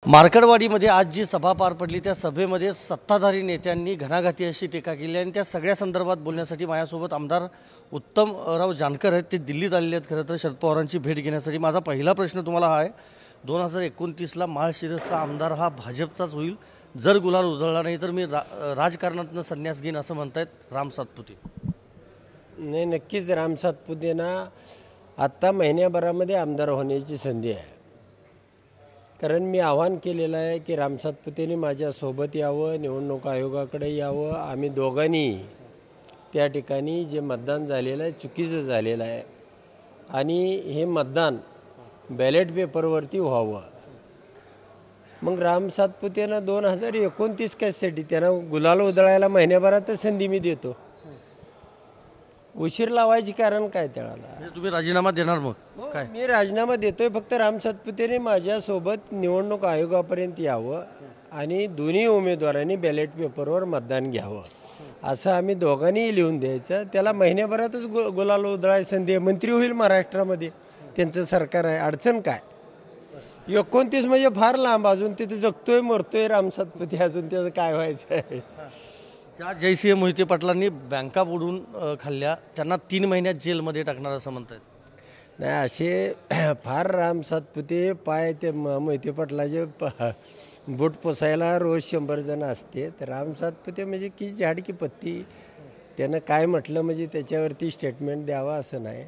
मार्कडवाडीमध्ये आज जी सभा पार पडली त्या सभेमध्ये सत्ताधारी नेत्यांनी घणाघाती अशी टीका केली आणि त्या सगळ्या संदर्भात बोलण्यासाठी माझ्यासोबत आमदार उत्तमराव जानकर आहेत। ते दिल्लीत आलेले आहेत खरं तर शरद पवारांची भेट घेण्यासाठी। माझा पहिला प्रश्न तुम्हाला हा आहे, 2029ला माळशिरसचा आमदार हा भाजपचाच होईल जर गुलाल उधळला नाही तर मी राजकारणातून संन्यास घेईन असं म्हणतायत राम सातपुते। नाही, नक्कीच राम सातपुतेंना आत्ता महिन्याभरामध्ये आमदार होण्याची संधी आहे। कारण मी आवाहन केलेलं आहे की राम सातपुतेंनी माझ्यासोबत यावं, निवडणूक आयोगाकडे यावं। आम्ही दोघांनी त्या ठिकाणी जे मतदान झालेलं आहे चुकीचं झालेलं आहे आणि हे मतदान बॅलेट पेपरवरती व्हावं। मग राम सातपुतेंना 2029 कशासाठी त्यांना गुलाल उधळायला महिन्याभरात संधी मी देतो। उशीर लावायची कारण काय त्याला? तुम्ही राजीनामा देणार मग काय? मी राजीनामा देतोय, फक्त राम सातपुतेने माझ्यासोबत निवडणूक आयोगापर्यंत यावं आणि दोन्ही उमेदवारांनी बॅलेट पेपरवर मतदान घ्यावं असं आम्ही दोघांनी लिहून द्यायचं। त्याला महिन्याभरातच गुलाल उधळायची संधी आहे। मंत्री होईल महाराष्ट्रामध्ये, त्यांचं सरकार आहे, अडचण काय? 29 म्हणजे फार लांब, अजून तिथे जगतोय मरतोय राम सातपुते, अजून त्याचं काय व्हायचं आहे? ज्या जयसिंह मोहिते पाटलांनी बँका बुडून खाल्ल्या त्यांना 3 महिन्यात जेलमध्ये टाकणार असं म्हणतात। नाही, असे फार राम सातपुते पाय ते मोहिते पाटलाचे बूट पोसायला रोज 100 जण असते। तर राम सातपुते म्हणजे की झाड की पत्ती, त्यानं काय म्हटलं म्हणजे त्याच्यावरती स्टेटमेंट द्यावं असं नाही।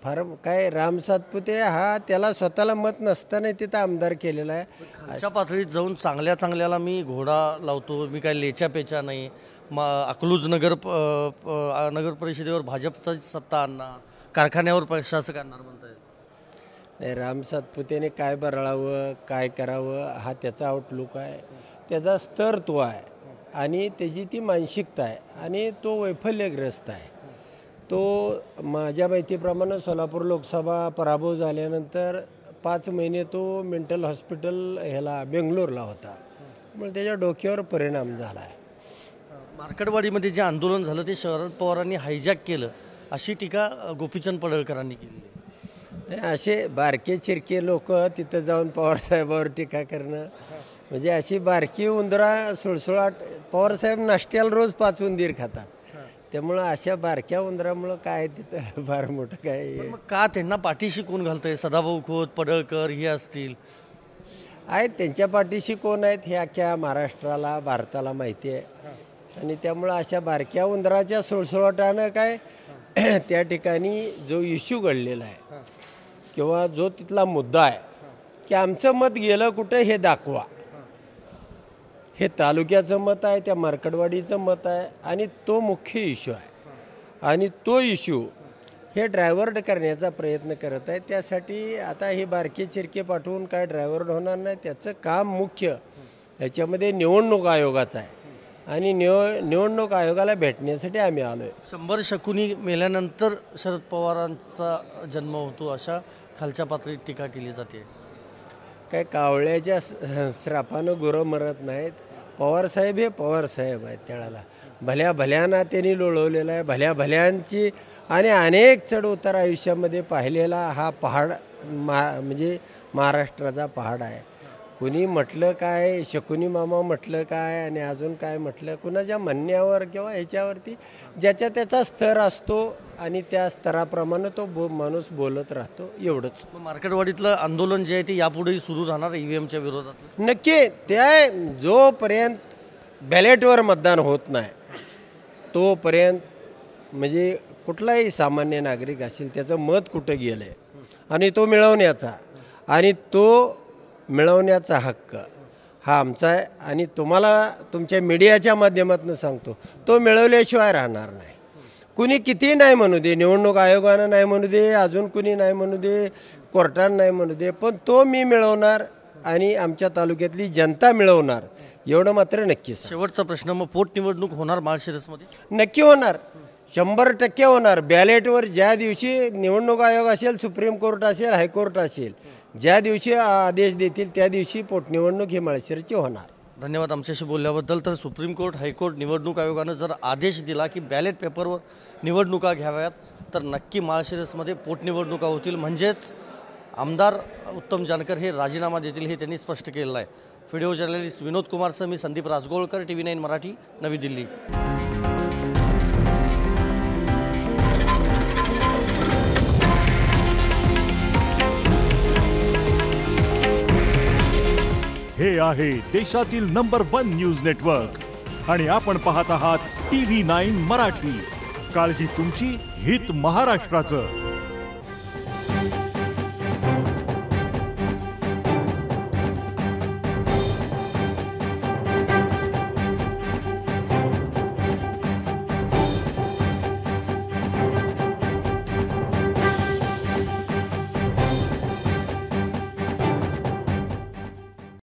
फार काय राम सातपुते हा त्याला स्वतःला मत नसताना तिथं आमदार केलेला आहे। खालच्या पातळीत जाऊन चांगल्याला मी घोडा लावतो, मी काय लेच्या पेचा नाही, अकलूज नगर परिषदेवर भाजपचाच सत्ता आणणार, कारखान्यावर प्रशासक आणणार म्हणताय। नाही, राम सातपुतेने काय बरळावं काय करावं हा त्याचा आउटलुक आहे, त्याचा स्तर तो आहे आणि त्याची ती मानसिकता आहे आणि तो वैफल्यग्रस्त आहे। तो माझ्या माहितीप्रमाणे सोलापूर लोकसभा पराभव झाल्यानंतर 5 महिने तो मेंटल हॉस्पिटल ह्याला बेंगलोरला होता, त्यामुळे त्याच्या डोक्यावर परिणाम झाला आहे। मार्कडवाडीमध्ये जे आंदोलन झालं ते शरद पवारांनी हायजॅक केलं अशी टीका गोपीचंद पडळकरांनी केली। नाही, असे बारके चिरके लोक तिथं जाऊन पवारसाहेबावर टीका करणं म्हणजे अशी बारकी उंदरा सुळसुळाट, पवारसाहेब नाश्त्याला रोज 5 उंदीर खातात, त्यामुळं अशा बारक्या उंदरामुळं काय तिथं फार मोठं काय? मग का त्यांना पाठीशी कोण घालतंय? सदाभाऊ खोत, पडळकर हे असतील आहेत, त्यांच्या पाठीशी कोण आहेत हे अख्ख्या महाराष्ट्राला भारताला माहिती आहे आणि त्यामुळं अशा बारक्या उंदराच्या सुळसुळाटानं काय त्या ठिकाणी जो इश्यू घडलेला आहे किंवा जो तिथला मुद्दा आहे की आमचं मत गेलं कुठं हे दाखवा, हे तालुक्याचं मत आहे, त्या मार्कडवाडीचं मत आहे आणि तो मुख्य इश्यू आहे आणि तो इश्यू हे ड्रायव्हर्ड करण्याचा प्रयत्न करत आहे। त्यासाठी आता हे बारके चिरके पाठवून काय ड्रायव्हर्ड होणार नाही, त्याचं काम मुख्य याच्यामध्ये निवडणूक आयोगाचं आहे आणि निवडणूक आयोगाला भेटण्यासाठी आम्ही आलो आहे। 100 शकुनी मेल्यानंतर शरद पवारांचा जन्म होतो अशा खालच्या पातळीत टीका केली जाते। काय कावळ्याच्या श्रापानं गुरं मरत नाहीत। पवारसाहेब हे पवारसाहेब आहेत, त्याला भल्या भल्याना त्यांनी लोळवलेला आहे, भल्या भल्यांची आणि अनेक चढ उतार आयुष्यामध्ये पाहिलेला हा पहाड म्हणजे महाराष्ट्राचा पहाड आहे। कुणी म्हटलं काय, शकुनी मामा म्हटलं काय आणि अजून काय म्हटलं, कुणाच्या म्हणण्यावर किंवा ह्याच्यावरती ज्याच्या त्याचा स्तर असतो आणि त्या स्तराप्रमाणे तो माणूस बोलत राहतो, एवढंच। मार्कडवाडीतलं आंदोलन जे आहे ते यापुढेही सुरू राहणार ईव्हीएमच्या विरोधात? नक्की, त्या जोपर्यंत बॅलेटवर मतदान होत नाही तोपर्यंत म्हणजे कुठलाही सामान्य नागरिक असेल त्याचं मत कुठं गेलं आहे आणि तो मिळवण्याचा हक्क हा आमचा आहे आणि तुम्हाला तुमच्या मीडियाच्या माध्यमातून सांगतो, तो मिळवल्याशिवाय राहणार नाही। कुणी किती नाही म्हणू दे, निवडणूक आयोगानं नाही म्हणू दे, अजून कुणी नाही म्हणू दे, कोर्टानं नाही म्हणू दे, पण तो मी मिळवणार आणि आमच्या तालुक्यातली जनता मिळवणार, एवढं मात्र नक्कीच। शेवटचा प्रश्न, मग पोटनिवडणूक होणार माळशिरसमध्ये? नक्की होणार, 100% होणार। बॅलेटवर ज्या दिवशी निवडणूक आयोग असेल, सुप्रीम कोर्ट असेल, हायकोर्ट असेल, ज्या दिवशी आदेश देतील त्या दिवशी पोटनिवडणूक ही माळशिरसची होणार। धन्यवाद आमच्याशी बोलल्याबद्दल। तर सुप्रीम कोर्ट, हायकोर्ट, निवडणूक आयोगानं जर आदेश दिला की बॅलेट पेपरवर निवडणुका घ्याव्यात तर नक्की माळशिरसमध्ये पोटनिवडणुका होतील, म्हणजेच आमदार उत्तम जानकर हे राजीनामा देतील हे त्यांनी स्पष्ट केलेलं आहे. व्हिडिओ जर्नलिस्ट विनोद कुमारसह मी संदीप राजगोळकर, TV9 मराठी, नवी दिल्ली. हे आहे देशातील नंबर 1 न्यूज नेटवर्क आणि आपण पाहत आहात TV9 मराठी. काळजी तुमची, हित महाराष्ट्राचं.